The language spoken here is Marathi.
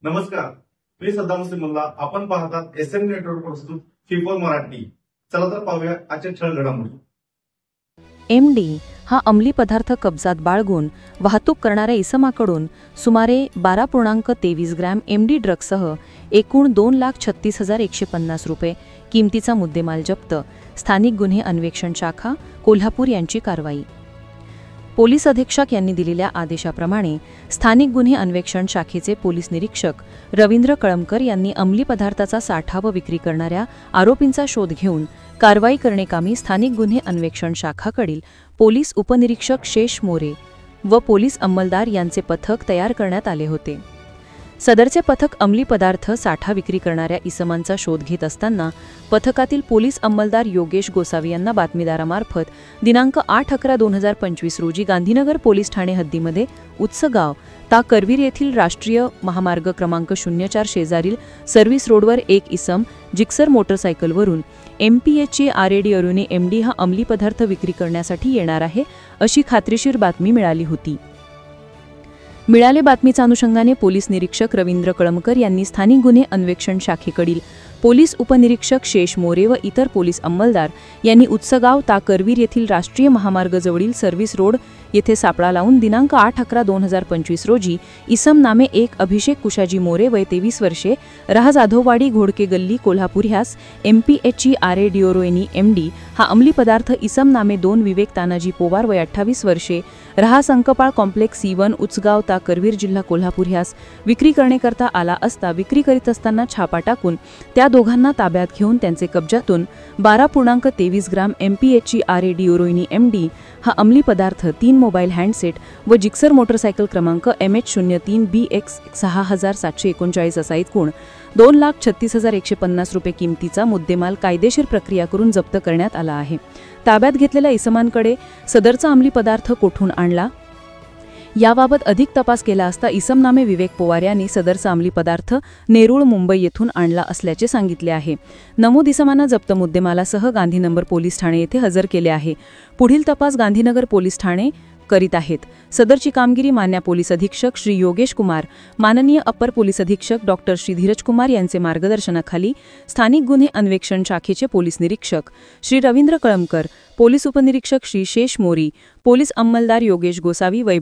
नमस्कार, मी सद्दाम मुल्ला. आपण पाहतात एसएन नेटवर्क प्रस्तुत FIFO मराठी. चला तर पाहूया आजच्या ठळक घडामोडी. MD हा अंमली पदार्थ कब्जात बाळगून वाहतूक करणाऱ्या इसमाकडून सुमारे 12.23 ग्रॅम MD ड्रग्जसह एकूण 2,36,150 रुपये किमतीचा मुद्देमाल जप्त. स्थानिक गुन्हे अन्वेषण शाखा कोल्हापूर यांची कारवाई. पोलीस अधीक्षक यांनी दिलेल्या आदेशाप्रमाणे स्थानिक गुन्हे अन्वेषण शाखेचे पोलीस निरीक्षक रवींद्र कळमकर यांनी अंमली पदार्थाचा साठा व विक्री करणाऱ्या आरोपींचा शोध घेऊन कारवाई करण्याकामी स्थानिक गुन्हे अन्वेषण शाखाकडील पोलीस उपनिरीक्षक शेष मोरे व पोलीस अंमलदार यांचे पथक तयार करण्यात आले होते. सदरचे पथक अंमली पदार्थ साठा विक्री करणाऱ्या इसमांचा शोध घेत असताना पथकातील पोलीस अंमलदार योगेश गोसावी यांना बातमीदारामार्फत दिनांक 8/11/2025 रोजी गांधीनगर पोलीस ठाणे हद्दीमध्ये उत्सगाव ता करवीर येथील राष्ट्रीय महामार्ग क्रमांक 04 शेजारील सर्व्हिस रोडवर एक इसम जिक्सर मोटरसायकलवरून MPHC RAD अरुणी MD हा अंमली पदार्थ विक्री करण्यासाठी येणार आहे अशी खात्रीशीर बातमी मिळाली होती. मिळाले बातमीच्या अनुषंगाने पोलीस निरीक्षक रवींद्र कळमकर यांनी स्थानिक गुन्हे अन्वेषण शाखेकडील पोलीस उपनिरीक्षक शेष मोरे व इतर पोलीस अंमलदार यांनी उत्सगाव ता करवीर येथील राष्ट्रीय महामार्गजवळील सर्व्हिस रोड येथे सापळा लावून दिनांक 8/11/2025 रोजी इसम नामे एक अभिषेक कुशाजी मोरे वय 23 वर्षे राहा जाधववाडी घोडके गल्ली कोल्हापूर ह्यास MPHC RAD अरुणी MD हा अंमली पदार्थ इसम नामे 2 विवेक तानाजी पोवार वय 28 वर्षे राहा संकपाळ कॉम्प्लेक्स C1 उत्सगाव ता करवीर जिल्हा कोल्हापूर ह्यास विक्री करण्याकरता आला असता विक्री करीत असताना छापा टाकून त्या दोघांना ताब्यात घेऊन त्यांचे कब्जातून 12.23 ग्रॅम MPHC RAD अरुणी MD हा अंमली पदार्थ 3 मोबाईल हँडसेट व जिक्सर मोटरसायकल क्रमांक MH03BX 6739 असा एकूण 2,36,150 रुपये किमतीचा मुद्देमाल कायदेशीर प्रक्रिया करून जप्त करण्यात आला आहे. ताब्यात घेतलेल्या इसमांकडे सदरचा अंमली पदार्थ कोठून आणला याबाबत अधिक तपास केला असता इसम नामे विवेक पोवार यांनी सदरचा अंमली पदार्थ नेरूळ मुंबई येथून आणला असल्याचे सांगितले आहे. नमूद इसमांना जप्त मुद्देमालासह गांधीनगर पोलीस ठाणे येथे हजर केले आहे. पुढील तपास गांधीनगर पोलीस ठाणे करीत आहेत. सदरची कामगिरी मान्य पोलीस अधीक्षक श्री योगेश कुमार, माननीय अप्पर पोलीस अधीक्षक डॉक्टर श्री धीरज कुमार यांचे मार्गदर्शनाखाली स्थानिक गुन्हे अन्वेषण शाखेचे पोलीस निरीक्षक श्री रवींद्र कळमकर, पोलीस उपनिरीक्षक श्री शेष मोरी, पोलीस अंमलदार योगेश गोसावी वै